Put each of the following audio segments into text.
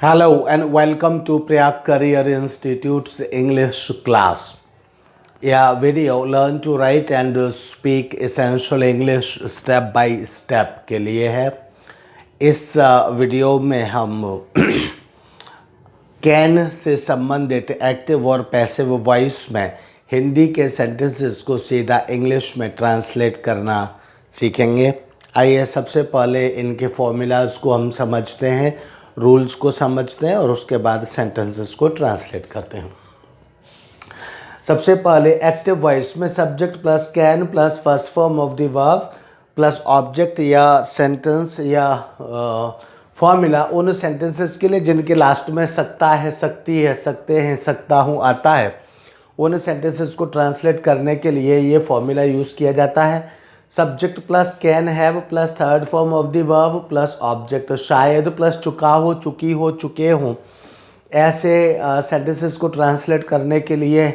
Hello and welcome to Priyag Career Institute's English class. Yeah, video learn to write and speak essential English step by step के लिए है। इस video में हम can say संबंधित active और passive voice में हिंदी के सेंटेंसेस को सीधा इंग्लिश में ट्रांसलेट करना सीखेंगे। आइए सबसे पहले इनके फॉर्मूलाज को हम समझते हैं, रूल्स को समझते हैं और उसके बाद सेंटेंसेस को ट्रांसलेट करते हैं। सबसे पहले एक्टिव वॉइस में subject plus can plus first form of the verb plus object या सेंटेंस या फॉर्मूला उन सेंटेंसेस के लिए जिनके लास्ट में सकता है, सकती है, सकते हैं, सकता हूँ आता है, उन सेंटेंसेस को ट्रांसलेट करने के लिए ये फॉर्मूला यूज़ किया जाता है। Subject plus can have plus third form of the verb plus object, शायद प्लस चुका हो, चुकी हो, चुके हों, ऐसे सेंटेंसेस को ट्रांसलेट करने के लिए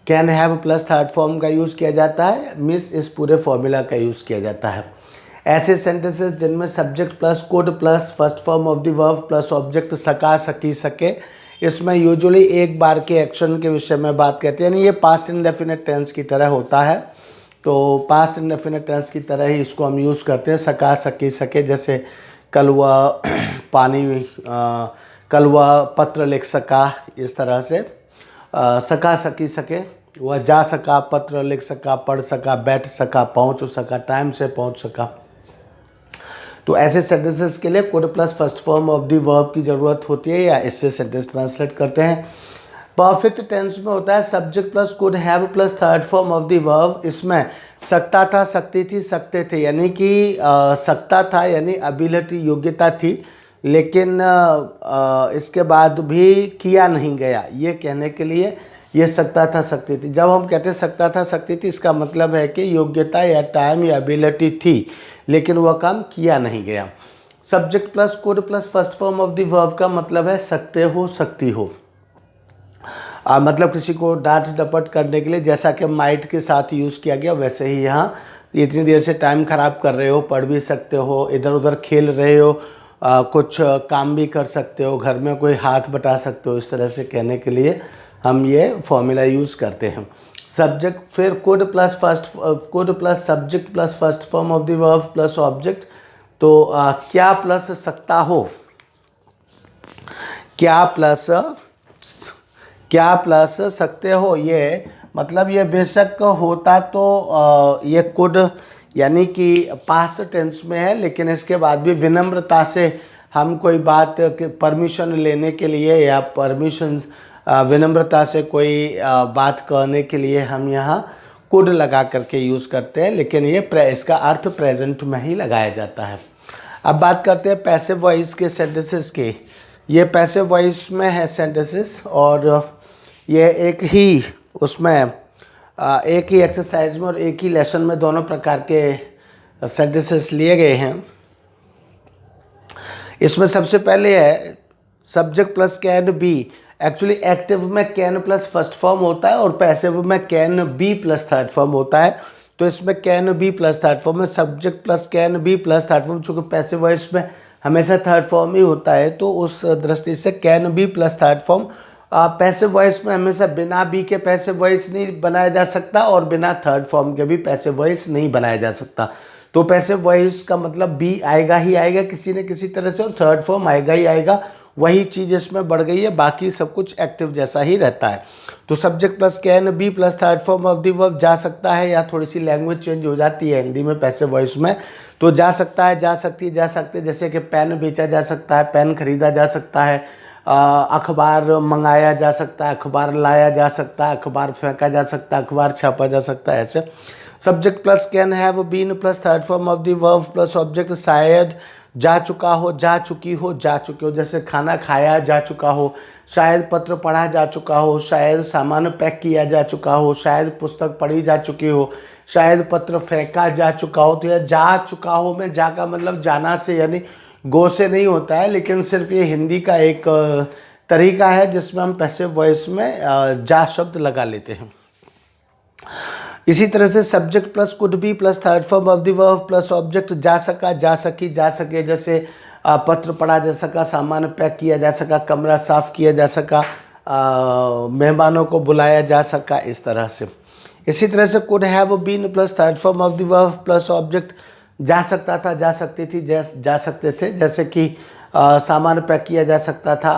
can have plus third form का यूज़ किया जाता है, मिस इस पूरे फॉर्मूला का यूज़ किया जाता है। ऐसे सेंटेंसेस जिनमें subject plus could plus first form of the verb plus object सका, सकी, सके, इसमें यूजुअली एक बार के एक्शन के विषय में बात करते हैं, यानी ये पास्ट इंडेफिनिट टेंस की तरह होता है। तो पास्ट इंडेफिनिट टेंस की तरह ही इसको हम यूज़ करते हैं। सका, सकी, सके, जैसे कल वह पानी कल वह पत्र लिख सका, इस तरह से सका, सकी, सके, वह जा सका, पत्र लिख सका, पढ़ सका, बैठ सका, पहुंच सका, टाइम से पहुंच सका। तो ऐसे सेंटेंसेस के लिए could plus first form of the verb की ज़रूरत होती है या इससे सेंटेंस ट्रांसलेट करते हैं। परफेक्ट टेंस में होता है subject plus could have plus third form of the verb. इसमें सकता था, सकती थी, सकते थे, यानी कि सकता था यानी एबिलिटी, योग्यता थी, लेकिन इसके बाद भी किया नहीं गया, ये कहने के लिए ये सकता था, सकती थी। जब हम कहते सकता था, सकती थी, इसका मतलब है कि योग्यता या टाइम या एबिलिटी थी, लेकिन वह काम किया नहीं गया। Subject plus could plus first form of the verb का मतलब है सकते हो, सकती हो। मतलब किसी को डांट डपट करने के लिए जैसा कि माइट के साथ यूज़ किया गया, वैसे ही यहाँ इतनी देर से टाइम ख़राब कर रहे हो, पढ़ भी सकते हो, इधर उधर खेल रहे हो, कुछ काम भी कर सकते हो, घर में कोई हाथ बटा सकते हो, इस तरह से कहने के लिए हम ये फॉर्मूला यूज़ करते हैं। सब्जेक्ट फिर could plus subject plus first form of the verb plus object. तो क्या प्लस सकता हो, क्या प्लस सकते हो, ये मतलब ये बेशक होता तो ये कुड यानी कि पास्ट टेंस में है, लेकिन इसके बाद भी विनम्रता से हम कोई बात परमिशन लेने के लिए या विनम्रता से कोई बात करने के लिए हम यहाँ कुड लगा करके यूज़ करते हैं, लेकिन ये इसका अर्थ प्रेजेंट में ही लगाया जाता है। अब बात करते हैं पैसिव वॉइस के सेंटेंसेस की। ये पैसिव वॉइस में है सेंटेंसेस और ये एक ही एक्सरसाइज में और एक ही लेसन में दोनों प्रकार के सेंटेंसेस लिए गए हैं। इसमें सबसे पहले है subject plus can be. Actually active में कैन प्लस फर्स्ट फॉर्म होता है और पैसिव में can be plus third form होता है। तो इसमें can be plus third form में subject plus can be plus third form, चूँकि पैसिव वॉइस में हमेशा थर्ड फॉर्म ही होता है, तो उस दृष्टि से can be plus third form. Passive voice में हमेशा बिना बी के पैसिव वॉइस नहीं बनाया जा सकता और बिना थर्ड फॉर्म के भी पैसिव वॉइस नहीं बनाया जा सकता। तो पैसिव वॉइस का मतलब बी आएगा ही आएगा किसी न किसी तरह से और थर्ड फॉर्म आएगा ही आएगा। वही चीज़ इसमें बढ़ गई है, बाकी सब कुछ एक्टिव जैसा ही रहता है। तो subject plus can be plus third form of the verb जा सकता है, या थोड़ी सी लैंग्वेज चेंज हो जाती है हिंदी में पैसिव वॉइस में, तो जा सकता है, जा सकती है, जा सकते, जैसे कि पेन बेचा जा सकता है, पेन खरीदा जा सकता है, अखबार मंगाया जा सकता है, अखबार लाया जा सकता है, अखबार फेंका जा सकता है, अखबार छापा जा सकता है, ऐसे। Subject plus can have been plus third form of the verb plus object, शायद जा चुका हो, जा चुकी हो, जा चुके हो, जैसे खाना खाया जा चुका हो, शायद पत्र पढ़ा जा चुका हो, शायद सामान पैक किया जा चुका हो, शायद पुस्तक पढ़ी जा चुकी हो, शायद पत्र फेंका जा चुका हो। तो यह जा चुका हो में जा का मतलब जाना से यानी गो से नहीं होता है, लेकिन सिर्फ ये हिंदी का एक तरीका है जिसमें हम पैसिव वॉइस में जा शब्द लगा लेते हैं। इसी तरह से subject plus could be plus third form of the verb plus object, जा सका, जा सकी, जा सके, जैसे पत्र पढ़ा जा सका, सामान पैक किया जा सका, कमरा साफ किया जा सका, मेहमानों को बुलाया जा सका, इस तरह से। इसी तरह से could have been plus third form of the verb plus object, जा सकता था, जा सकती थी, जा सकते थे, जैसे कि सामान पैक किया जा सकता था,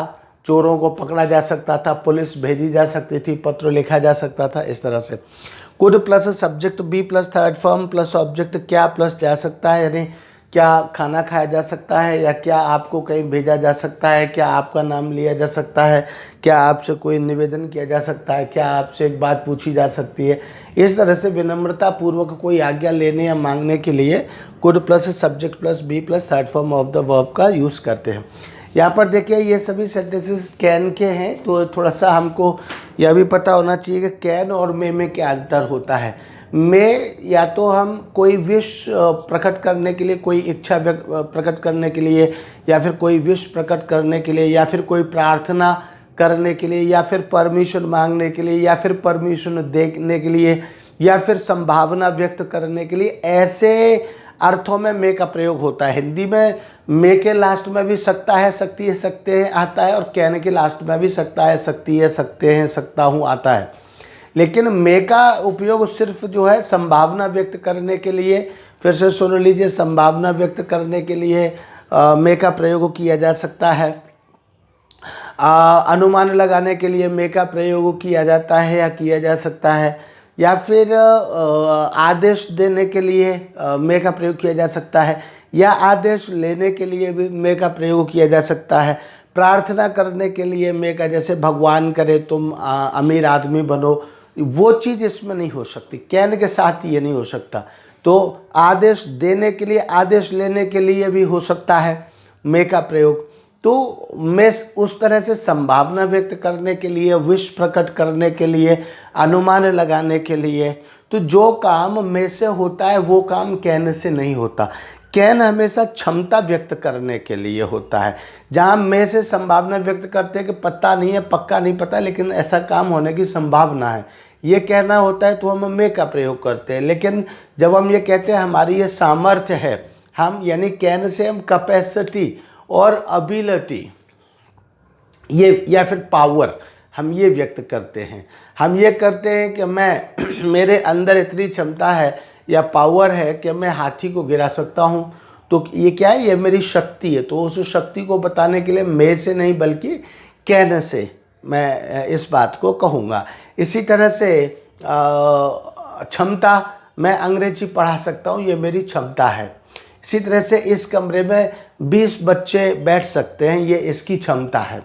चोरों को पकड़ा जा सकता था, पुलिस भेजी जा सकती थी, पत्र लिखा जा सकता था, इस तरह से। Could plus subject be plus third form plus object क्या प्लस जा सकता है, यानी क्या खाना खाया जा सकता है, या क्या आपको कहीं भेजा जा सकता है, क्या आपका नाम लिया जा सकता है, क्या आपसे कोई निवेदन किया जा सकता है, क्या आपसे एक बात पूछी जा सकती है। इस तरह से विनम्रता पूर्वक कोई आज्ञा लेने या मांगने के लिए could plus subject plus be plus third form of the verb का यूज़ करते हैं। यहाँ पर देखिए ये सभी सेंटेंसेस कैन के हैं, तो थोड़ा सा हमको यह भी पता होना चाहिए कि कैन और में क्या अंतर होता है। में या तो हम कोई विश प्रकट करने के लिए, कोई इच्छा प्रकट करने के लिए, या फिर कोई विश प्रकट करने के लिए, या फिर कोई प्रार्थना करने के लिए, या फिर परमिशन मांगने के लिए, या फिर परमिशन देने के लिए, या फिर संभावना व्यक्त करने के लिए, ऐसे अर्थों में मे का प्रयोग होता है। हिंदी में मे के लास्ट में भी सकता है, सकती है, सकते हैं आता है, और कैन के लास्ट में भी सकता है, सकती है, सकते हैं, सकता हूँ आता है। लेकिन मे का उपयोग सिर्फ जो है संभावना व्यक्त करने के लिए, फिर से सुन लीजिए, संभावना व्यक्त करने के लिए मे का प्रयोग किया जा सकता है। अनुमान लगाने के लिए मे का प्रयोग किया जाता है या किया जा सकता है, या फिर आदेश देने के लिए मे का प्रयोग किया जा सकता है, या आदेश लेने के लिए भी मे का प्रयोग किया जा सकता है। प्रार्थना करने के लिए मे का, जैसे भगवान करे तुम अमीर आदमी बनो, वो चीज़ इसमें नहीं हो सकती, कैन के साथ ये नहीं हो सकता। तो आदेश देने के लिए, आदेश लेने के लिए भी हो सकता है मे का प्रयोग। तो मैं उस तरह से संभावना व्यक्त करने के लिए, विश प्रकट करने के लिए, अनुमान लगाने के लिए, तो जो काम में से होता है वो काम कैन से नहीं होता। कैन हमेशा क्षमता व्यक्त करने के लिए होता है। जहाँ में से संभावना व्यक्त करते हैं कि पता नहीं है, पक्का नहीं पता, लेकिन ऐसा काम होने की संभावना है, ये कहना होता है, तो हम में का प्रयोग करते हैं। लेकिन जब हम ये कहते हैं हमारी ये सामर्थ्य है, हम यानी कैन से हम कैपेसिटी और अबिलिटी ये या फिर पावर हम ये व्यक्त करते हैं। हम ये करते हैं कि मैं मेरे अंदर इतनी क्षमता है या पावर है कि मैं हाथी को गिरा सकता हूँ, तो ये क्या है, ये मेरी शक्ति है। तो उस शक्ति को बताने के लिए मैं से नहीं बल्कि कैन से मैं इस बात को कहूँगा। इसी तरह से क्षमता, मैं अंग्रेजी पढ़ा सकता हूँ, ये मेरी क्षमता है। इसी तरह से इस कमरे में 20 बच्चे बैठ सकते हैं, ये इसकी क्षमता है।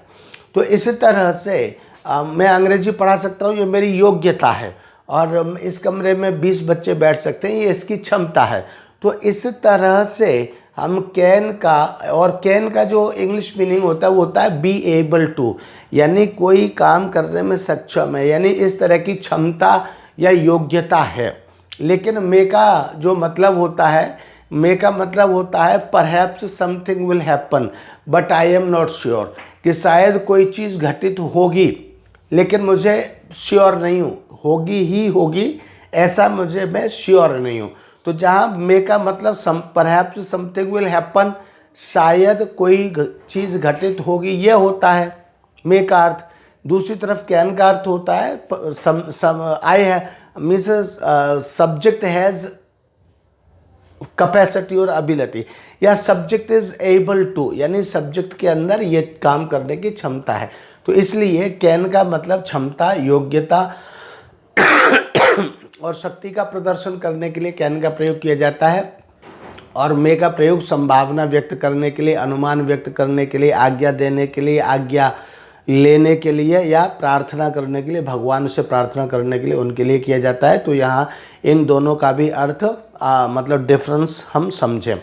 तो इसी तरह से मैं अंग्रेजी पढ़ा सकता हूँ, ये मेरी योग्यता है, और इस कमरे में 20 बच्चे बैठ सकते हैं, ये इसकी क्षमता है। तो इस तरह से हम कैन का, और कैन का जो इंग्लिश मीनिंग होता है वो होता है बी एबल टू, यानी कोई काम करने में सक्षम है, यानी इस तरह की क्षमता या योग्यता है। लेकिन मे का जो मतलब होता है, मे का मतलब होता है perhaps something will happen but I am not sure, कि शायद कोई चीज़ घटित होगी लेकिन मुझे श्योर नहीं हूँ, होगी ही होगी ऐसा मुझे, मैं श्योर नहीं हूँ। तो जहाँ मे का मतलब परहैप्स समथिंग विल हैपन, शायद कोई चीज़ घटित होगी, ये होता है मे का अर्थ। दूसरी तरफ कैन का अर्थ होता है आई है मीन्स सब्जेक्ट हैज़ कैपेसिटी और एबिलिटी, या सब्जेक्ट इज एबल टू, यानी सब्जेक्ट के अंदर ये काम करने की क्षमता है। तो इसलिए कैन का मतलब क्षमता, योग्यता और शक्ति का प्रदर्शन करने के लिए कैन का प्रयोग किया जाता है, और मे का प्रयोग संभावना व्यक्त करने के लिए, अनुमान व्यक्त करने के लिए, आज्ञा देने के लिए, आज्ञा लेने के लिए, या प्रार्थना करने के लिए, भगवान से प्रार्थना करने के लिए, उनके लिए किया जाता है। तो यहाँ इन दोनों का भी अर्थ मतलब डिफरेंस हम समझें।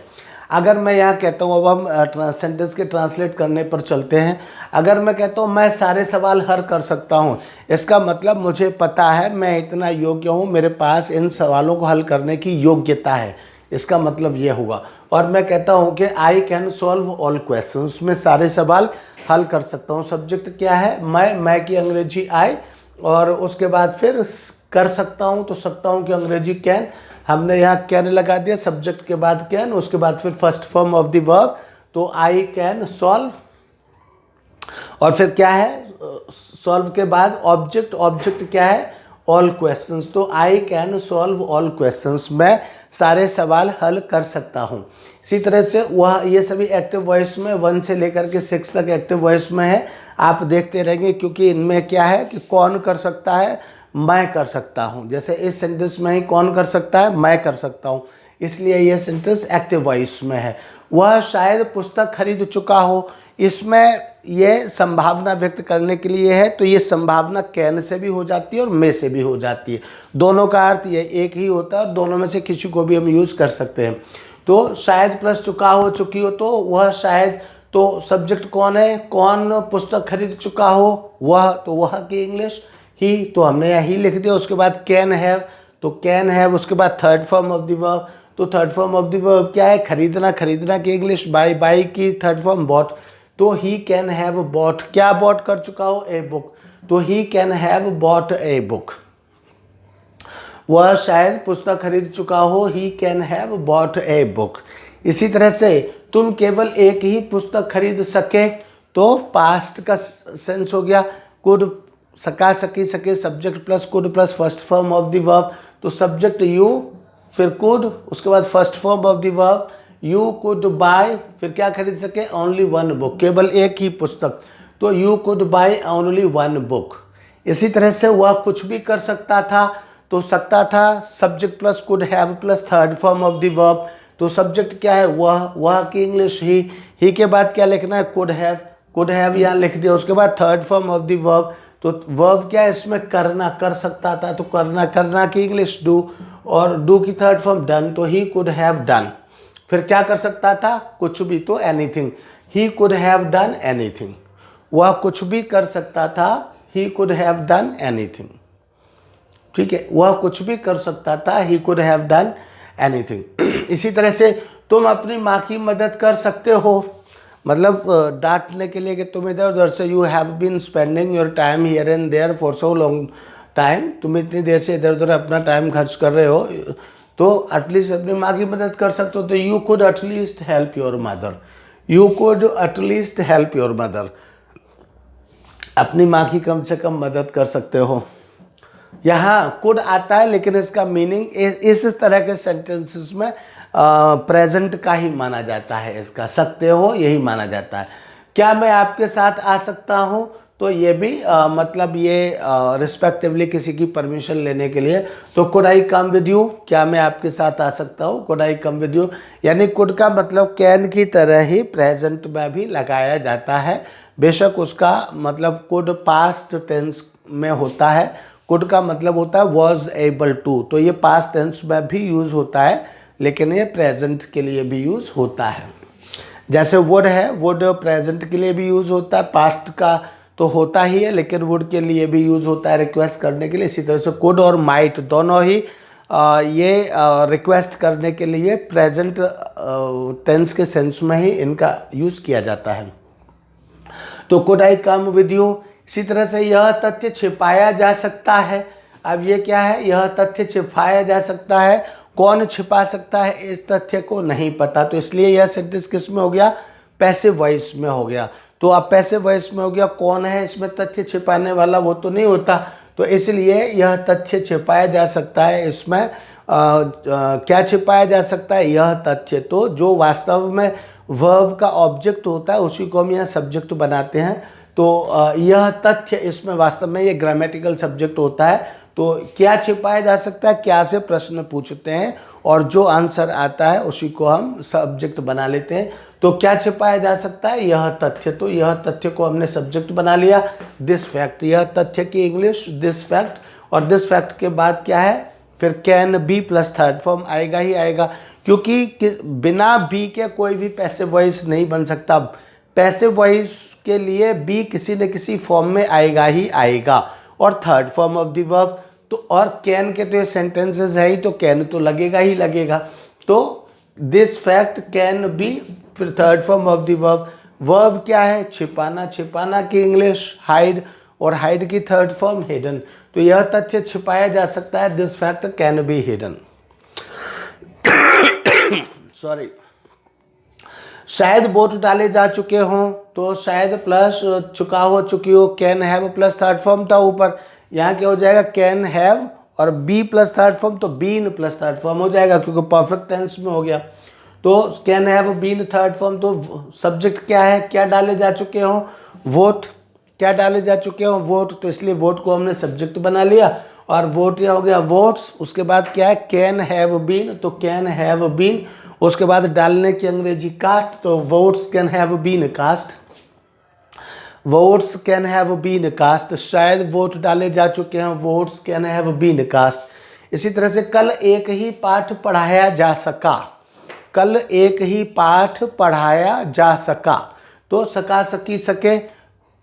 अगर मैं यहाँ कहता हूँ, अब हम सेंटेंस के ट्रांसलेट करने पर चलते हैं। अगर मैं कहता हूँ मैं सारे सवाल हल कर सकता हूँ, इसका मतलब मुझे पता है मैं इतना योग्य हूँ, मेरे पास इन सवालों को हल करने की योग्यता है, इसका मतलब ये हुआ। और मैं कहता हूँ कि I can solve all questions, मैं सारे सवाल हल कर सकता हूँ। सब्जेक्ट क्या है, मैं की अंग्रेजी आई, और उसके बाद फिर कर सकता हूँ, तो सकता हूँ कि अंग्रेजी कैन, हमने यहाँ कैन लगा दिया, सब्जेक्ट के बाद कैन, उसके बाद फिर first form of the verb, तो आई कैन सॉल्व, और फिर क्या है सॉल्व के बाद ऑब्जेक्ट, ऑब्जेक्ट क्या है ऑल क्वेश्चंस, तो I can solve all questions, मैं सारे सवाल हल कर सकता हूँ। इसी तरह से वह ये सभी एक्टिव वॉइस में 1 से लेकर के 6 तक एक्टिव वॉइस में है, आप देखते रहेंगे क्योंकि इनमें क्या है कि कौन कर सकता है, मैं कर सकता हूँ। जैसे इस सेंटेंस में ही कौन कर सकता है, मैं कर सकता हूँ, इसलिए यह सेंटेंस एक्टिव वॉइस में है। वह शायद पुस्तक खरीद चुका हो, इसमें यह संभावना व्यक्त करने के लिए है, तो ये संभावना कैन से भी हो जाती है और मे से भी हो जाती है, दोनों का अर्थ ये एक ही होता है और दोनों में से किसी को भी हम यूज़ कर सकते हैं। तो शायद प्लस चुका हो, चुकी हो, तो वह शायद, तो सब्जेक्ट कौन है, कौन पुस्तक खरीद चुका हो, वह, तो वह की इंग्लिश ही, तो हमने यहाँ ही लिख दिया। उसके बाद कैन हैव, तो कैन हैव, उसके बाद third form of the verb, तो third form of the verb क्या है, खरीदना, खरीदना की इंग्लिश बाय, बाय की थर्ड फॉर्म बॉट, तो ही कैन हैव बॉट, क्या बॉट कर चुका हो, ए बुक, तो he can have bought a book, वह शायद पुस्तक खरीद चुका हो, he can have bought a book. इसी तरह से तुम केवल एक ही पुस्तक खरीद सके, तो पास्ट का सेंस हो गया, कुड, सका, सकी, सके, subject plus could plus first form of the verb, तो सब्जेक्ट यू, फिर कुड, उसके बाद first form of the verb, you could bye, फिर क्या खरीद सके, ओनली 1 बुक, केवल एक ही पुस्तक, तो you could by only 1 book. इसी तरह से वह कुछ भी कर सकता था, तो सकता था subject plus could have plus third form of the verb, तो सब्जेक्ट क्या है वह की इंग्लिश ही के बाद क्या लिखना है, कुड हैव यहाँ लिख दिया। उसके बाद third form of the verb, तो वर्ब क्या है इसमें, करना, कर सकता था, तो करना, करना की इंग्लिश डू, और डू की थर्ड फॉर्म डन, तो ही कुड हैव डन। फिर क्या कर सकता था, कुछ भी, तो anything, he could have done anything, वह कुछ भी कर सकता था, he could have done anything, ठीक है, वह कुछ भी कर सकता था, he could have done anything. इसी तरह से तुम अपनी माँ की मदद कर सकते हो, मतलब डांटने के लिए कि तुम इधर उधर से, you have been spending your time here and there for so long time, तुम इतनी देर से इधर उधर अपना टाइम खर्च कर रहे हो, तो एटलीस्ट अपनी माँ की मदद कर सकते हो, तो you could at least help your mother, you could at least help your mother, अपनी माँ की कम से कम मदद कर सकते हो। यहाँ कुड आता है लेकिन इसका मीनिंग इस तरह के सेंटेंसेस में प्रेजेंट का ही माना जाता है, इसका सकते हो यही माना जाता है। क्या मैं आपके साथ आ सकता हूँ, तो ये भी मतलब ये रिस्पेक्टिवली किसी की परमिशन लेने के लिए, तो could I come with you, क्या मैं आपके साथ आ सकता हूँ, could I come with you, यानी कुड का मतलब कैन की तरह ही प्रेजेंट में भी लगाया जाता है, बेशक उसका मतलब कुड पास्ट टेंस में होता है, कुड का मतलब होता है वॉज एबल टू, तो ये पास्ट टेंस में भी यूज़ होता है, लेकिन ये प्रेजेंट के लिए भी यूज़ होता है। जैसे वुड है, वुड प्रेजेंट के लिए भी यूज़ होता है, पास्ट का तो होता ही है, लेकिन वुड के लिए भी यूज़ होता है रिक्वेस्ट करने के लिए। इसी तरह से कुड और माइट दोनों ही ये रिक्वेस्ट करने के लिए प्रेजेंट टेंस के सेंस में ही इनका यूज़ किया जाता है। तो could I come with you. इसी तरह से यह तथ्य छिपाया जा सकता है, अब ये क्या है, यह तथ्य छिपाया जा सकता है, कौन छिपा सकता है इस तथ्य को, नहीं पता, तो इसलिए यह सेंटेंस किस में हो गया, पैसिव वॉइस में हो गया। तो अब पैसिव वॉइस में हो गया, कौन है इसमें तथ्य छिपाने वाला, वो तो नहीं होता, तो इसलिए यह तथ्य छिपाया जा सकता है, इसमें क्या छिपाया जा सकता है, यह तथ्य, तो जो वास्तव में वर्ब का ऑब्जेक्ट होता है उसी को हम यहाँ सब्जेक्ट बनाते हैं, तो यह तथ्य इसमें वास्तव में ये ग्रामेटिकल सब्जेक्ट होता है। तो क्या छिपाया जा सकता है, क्या से प्रश्न पूछते हैं और जो आंसर आता है उसी को हम सब्जेक्ट बना लेते हैं। तो क्या छिपाया जा सकता है, यह तथ्य, तो यह तथ्य को हमने सब्जेक्ट बना लिया, दिस फैक्ट, यह तथ्य की इंग्लिश दिस फैक्ट, और दिस फैक्ट के बाद क्या है, फिर can be plus third form आएगा ही आएगा, क्योंकि बिना बी के कोई भी पैसिव वॉइस नहीं बन सकता, पैसिव वॉइस के लिए बी किसी न किसी फॉर्म में आएगा ही आएगा, और third form of the verb, तो और कैन के तो ये सेंटेंसेस है ही, तो कैन तो लगेगा ही लगेगा, तो दिस फैक्ट कैन बी, फिर third form of the verb, verb क्या है, छिपाना, छिपाना की इंग्लिश हाइड, और हाइड की थर्ड फॉर्म हिडन, तो यह तथ्य छिपाया जा सकता है, this fact can be hidden. Sorry. शायद वोट डाले जा चुके हों, तो शायद प्लस चुका हो, चुकी हो, can have plus third form था ऊपर, यहाँ क्या हो जाएगा कैन हैव और बी प्लस थर्ड फॉर्म, तो बीन प्लस थर्ड फॉर्म हो जाएगा क्योंकि परफेक्ट टेंस में हो गया। तो can have been third form, तो सब्जेक्ट क्या है, क्या डाले जा चुके हों, वोट, क्या डाले जा चुके हों, वोट, तो इसलिए वोट को हमने सब्जेक्ट बना लिया और वोट यह हो गया वोट्स। उसके बाद क्या है कैन हैव बीन, तो कैन हैव बीन, उसके बाद डालने की अंग्रेजी कास्ट, तो votes can have been cast, votes can have been cast. शायद वोट डाले जा चुके हैं, votes can have been cast. इसी तरह से कल एक ही पाठ पढ़ाया जा सका, कल एक ही पाठ पढ़ाया जा सका, तो सका, सकी, सके,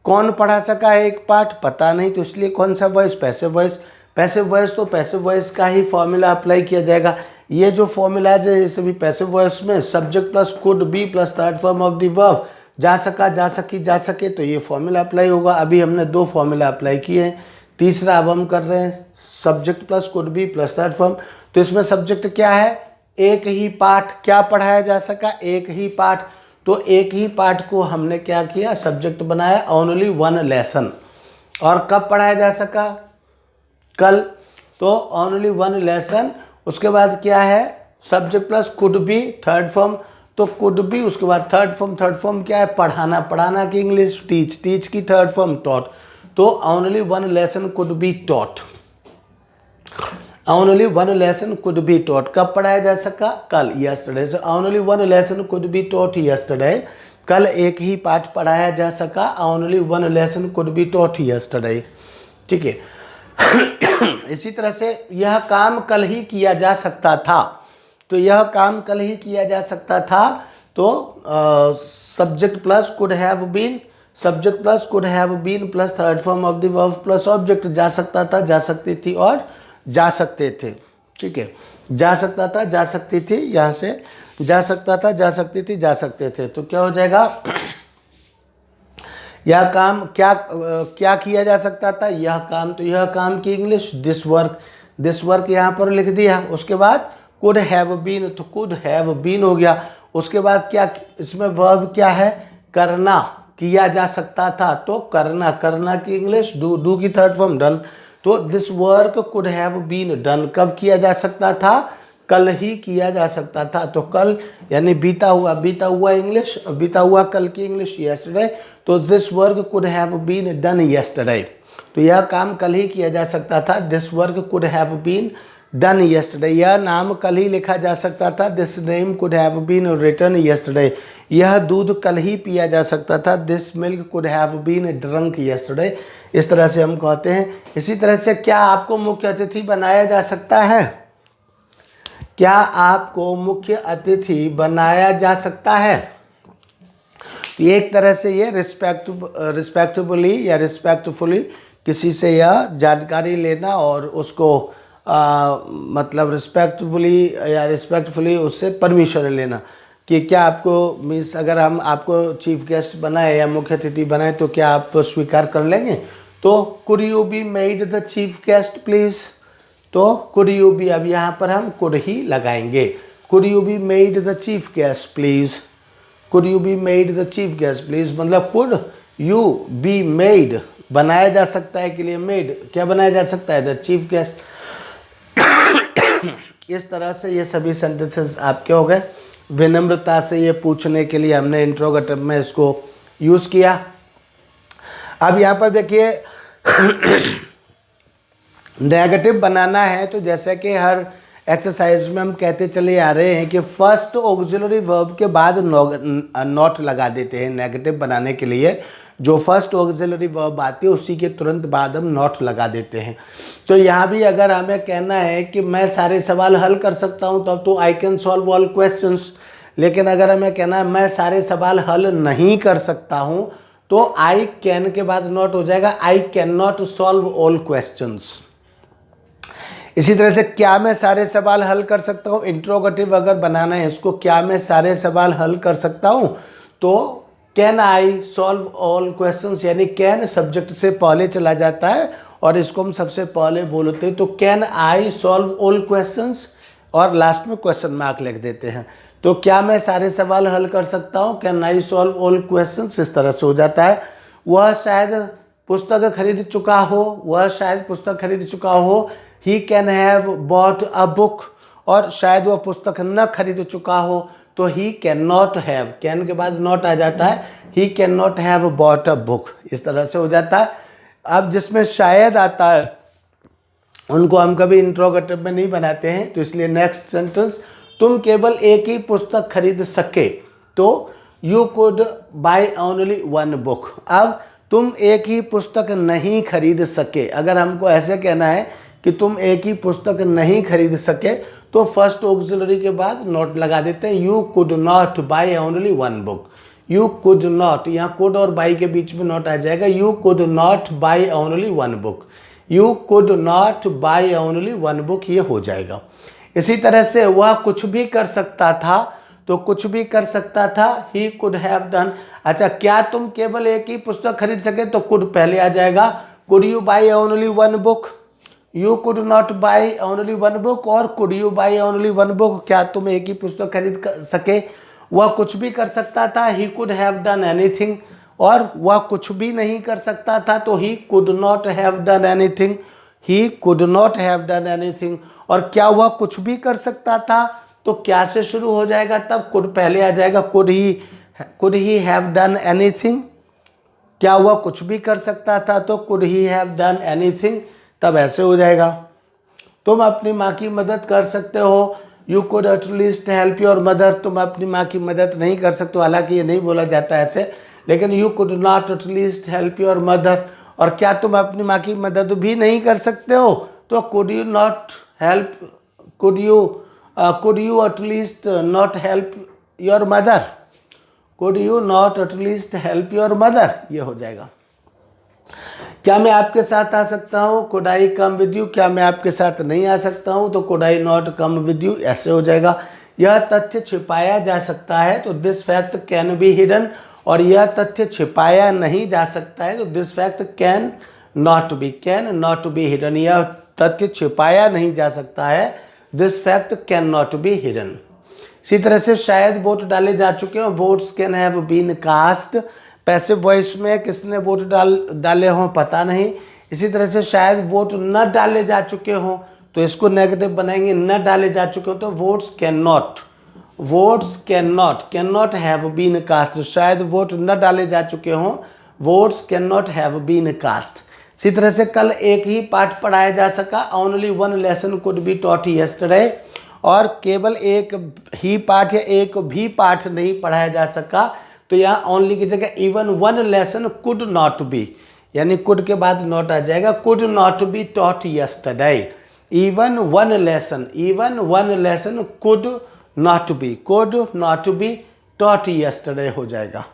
कौन पढ़ा सका है एक पाठ, पता नहीं, तो इसलिए कौन सा voice, passive voice. Passive voice, तो पैसिव वॉइस का ही फॉर्मूला अप्लाई किया जाएगा। ये जो फॉर्मूलाज है ये सभी पैसिव वॉइस में subject plus could be plus third form of the verb, जा सका, जा सकी, जा सके, तो ये फॉर्मूला अप्लाई होगा। अभी हमने 2 फॉर्मूला अप्लाई किए हैं, तीसरा अब हम कर रहे हैं subject plus could be plus third form. तो इसमें सब्जेक्ट क्या है, एक ही पाठ, क्या पढ़ाया जा सका, एक ही पाठ, तो एक ही पाठ को हमने क्या किया, सब्जेक्ट बनाया, ओनली वन लेसन। और कब पढ़ाया जा सका, कल, तो ओनली वन लेसन। उसके बाद क्या है subject plus could be third form, तो कुड बी, उसके बाद थर्ड फॉर्म, थर्ड फॉर्म क्या है, पढ़ाना, पढ़ाना की इंग्लिश टीच, टीच की थर्ड फॉर्म टॉट, तो only one lesson could be taught, only one lesson could be taught. कब पढ़ाया जा सका, कल, yesterday. So only one lesson could be taught yesterday, कल एक ही पाठ पढ़ाया जा सका, only one lesson could be taught yesterday, ठीक है। इसी तरह से यह काम कल ही किया जा सकता था, तो यह काम कल ही किया जा सकता था, तो subject plus could have been, subject plus could have been plus third form of the verb plus object, जा सकता था, जा सकती थी और जा सकते थे, ठीक है। जा सकता था, जा सकती थी, यहाँ से जा सकता था, जा सकती थी, जा सकते थे, तो क्या हो जाएगा, यह काम क्या क्या किया जा सकता था, यह काम, तो यह काम की English this work, this work यहाँ पर लिख दिया। उसके बाद कुड हैव बीन, तो कुड हैव बीन हो गया। उसके बाद क्या, इसमें वर्ब क्या है, करना, किया जा सकता था, तो करना, करना की इंग्लिश डू, डू की थर्ड फॉर्म डन, तो this work could have been done. कब किया जा सकता था, कल ही किया जा सकता था, तो कल यानी बीता हुआ, बीता हुआ इंग्लिश, बीता हुआ कल की इंग्लिश यस्टरडे, तो this work could have been done yesterday, तो यह काम कल ही किया जा सकता था, this work could have been done yesterday. यह नाम कल ही लिखा जा सकता था, this name could have been written yesterday. यह दूध कल ही पिया जा सकता था, this milk could have been drunk yesterday. इस तरह से हम कहते हैं। इसी तरह से क्या आपको मुख्य अतिथि बनाया जा सकता है, क्या आपको मुख्य अतिथि बनाया जा सकता है, एक तरह से ये रिस्पेक्टफुली या रिस्पेक्टफुली किसी से यह जानकारी लेना और उसको मतलब रिस्पेक्टफुली या रिस्पेक्टफुली उससे परमिशन लेना कि क्या आपको मीन्स अगर हम आपको चीफ गेस्ट बनाए या मुख्य अतिथि बनाए तो क्या आप स्वीकार कर लेंगे। तो could you be made the chief guest please, तो कुड यू बी, अब यहाँ पर हम कुड ही लगाएंगे, could you be made the chief guest please, could you be made the chief guest please, मतलब कुड यू बी मेड, बनाया जा सकता है के लिए मेड, क्या बनाया जा सकता है, द चीफ गेस्ट। इस तरह से ये सभी सेंटेंसेस आपके हो गए। विनम्रता से ये पूछने के लिए हमने इंट्रोगेटिव में इसको यूज़ किया। अब यहाँ पर देखिए नेगेटिव बनाना है, तो जैसे कि हर एक्सरसाइज में हम कहते चले आ रहे हैं कि फर्स्ट ऑक्सिलरी वर्ब के बाद नॉट लगा देते हैं। नेगेटिव बनाने के लिए जो फर्स्ट ऑक्सिलरी वर्ब आती है उसी के तुरंत बाद हम नॉट लगा देते हैं। तो यहाँ भी अगर हमें कहना है कि मैं सारे सवाल हल कर सकता हूँ तब तो I can solve all questions, लेकिन अगर हमें कहना है मैं सारे सवाल हल नहीं कर सकता हूँ तो आई कैन के बाद नॉट हो जाएगा, I can not solve all questions. इसी तरह से क्या मैं सारे सवाल हल कर सकता हूँ, इंट्रोगेटिव अगर बनाना है इसको, क्या मैं सारे सवाल हल कर सकता हूँ, तो can I solve all questions, यानी कैन सब्जेक्ट से पहले चला जाता है और इसको हम सबसे पहले बोलते हैं, तो can I solve all questions और लास्ट में क्वेश्चन मार्क लिख देते हैं। तो क्या मैं सारे सवाल हल कर सकता हूँ? Can I solve all questions? इस तरह से हो जाता है। वह शायद पुस्तक खरीद चुका हो, वह शायद पुस्तक खरीद चुका हो। He can have bought a book, और शायद वह पुस्तक न खरीद चुका हो तो he can not have, can के बाद नॉट आ जाता है, he can not have bought a book, इस तरह से हो जाता है। अब जिसमें शायद आता है उनको हम कभी इंट्रोगेटिव में नहीं बनाते हैं, तो इसलिए नेक्स्ट सेंटेंस, तुम केवल एक ही पुस्तक खरीद सके, तो you could bye only one book. अब तुम एक ही पुस्तक नहीं खरीद सके, अगर हमको ऐसे कहना है कि तुम एक ही पुस्तक नहीं खरीद सके, तो फर्स्ट ऑक्सिलरी के बाद नॉट लगा देते हैं, you could not buy only one book. You could not, यहाँ कुड और बाई के बीच में नॉट आ जाएगा, you could not buy only one book, you could not buy only one book, ये हो जाएगा। इसी तरह से वह कुछ भी कर सकता था, तो कुछ भी कर सकता था, ही कुड हैव डन। अच्छा, क्या तुम केवल एक ही पुस्तक खरीद सके, तो कुड पहले आ जाएगा, could you buy only one book, you could not buy only one book, और could you buy only one book, क्या तुम एक ही पुस्तक खरीद सके। वह कुछ भी कर सकता था, he could have done anything, और वह कुछ भी नहीं कर सकता था, तो he could not have done anything, he could not have done anything. और क्या वह कुछ भी कर सकता था, तो क्या से शुरू हो जाएगा, तब कुड पहले आ जाएगा, could he have done anything. क्या वह कुछ भी कर सकता था, तो could he have done anything, तब ऐसे हो जाएगा। तुम अपनी माँ की मदद कर सकते हो, you could at least help your mother, तुम अपनी माँ की मदद नहीं कर सकते, हालांकि ये नहीं बोला जाता ऐसे, लेकिन you could not at least help your mother. और क्या तुम अपनी माँ की मदद भी नहीं कर सकते हो, तो could you not help, could you at least not help your mother, could you not at least help your mother, ये हो जाएगा। क्या मैं आपके साथ आ सकता हूँ, could I come with you, क्या मैं आपके साथ नहीं आ सकता हूँ, तो could I not come with you, ऐसे हो जाएगा। यह तथ्य छिपाया जा सकता है, तो this fact can be hidden, और यह तथ्य छिपाया नहीं जा सकता है, तो this fact can not be hidden, यह तथ्य छिपाया नहीं जा सकता है, this fact can not be hidden. इसी तरह से शायद वोट डाले जा चुके हैं, votes can have been cast, passive voice में किसने वोट डाले हों पता नहीं। इसी तरह से शायद वोट न डाले जा चुके हों, तो इसको नेगेटिव बनाएंगे, न डाले जा चुके हो, तो votes can not have been cast, शायद वोट न डाले जा चुके हों, votes can not have been cast. इसी तरह से कल एक ही पाठ पढ़ाया जा सका, only one lesson could be taught yesterday, और केवल एक ही पाठ या एक भी पाठ नहीं पढ़ाया जा सका, तो यहाँ ओनली की जगह even one lesson could not be, यानी कुड के बाद नॉट आ जाएगा, could not be taught yesterday, even one lesson could not be taught yesterday हो जाएगा।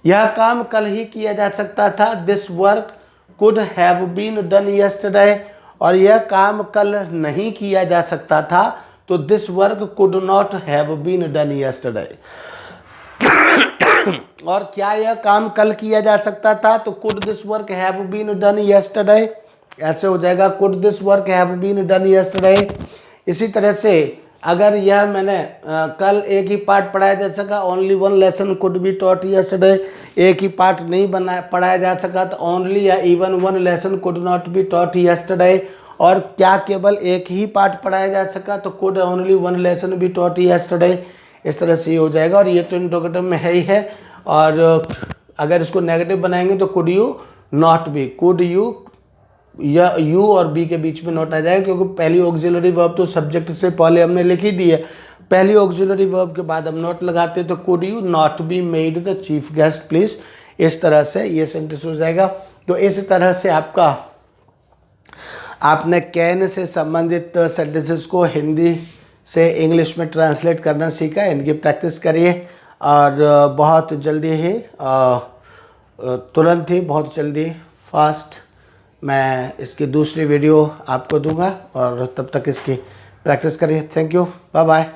यह काम कल ही किया जा सकता था, this work could have been done yesterday, और यह काम कल नहीं किया जा सकता था, तो this work could not have been done yesterday. और क्या यह काम कल किया जा सकता था, तो could this work have been done yesterday, ऐसे हो जाएगा, could this work have been done yesterday. इसी तरह से अगर यह मैंने कल एक ही पाठ पढ़ाया जा सका, only one lesson could be taught yesterday, एक ही पाठ नहीं पढ़ाया जा सका, तो ओनली या even one lesson could not be taught yesterday. और क्या केवल एक ही पाठ पढ़ाया जा सका, तो could only one lesson be taught yesterday, इस तरह से ये हो जाएगा। और ये तो इंट्रोगेटिव में है ही है, और अगर इसको नेगेटिव बनाएंगे तो could you not be, could you, या यू और बी के बीच में नॉट आ जाएगा, क्योंकि पहली ऑक्सिलरी वर्ब तो सब्जेक्ट से पहले हमने लिखी दी है, पहली ऑक्सिलरी वर्ब के बाद हम नॉट लगाते हैं, तो could you not be made the chief guest please, इस तरह से ये सेंटेंस हो जाएगा। तो इस तरह से आपने कैन से संबंधित सेंटेंसेस को हिंदी से इंग्लिश में ट्रांसलेट करना सीखा, इनकी प्रैक्टिस करिए, और बहुत जल्दी ही तुरंत ही बहुत जल्दी फास्ट मैं इसकी दूसरी वीडियो आपको दूंगा, और तब तक इसकी प्रैक्टिस करिए। Thank you, bye bye.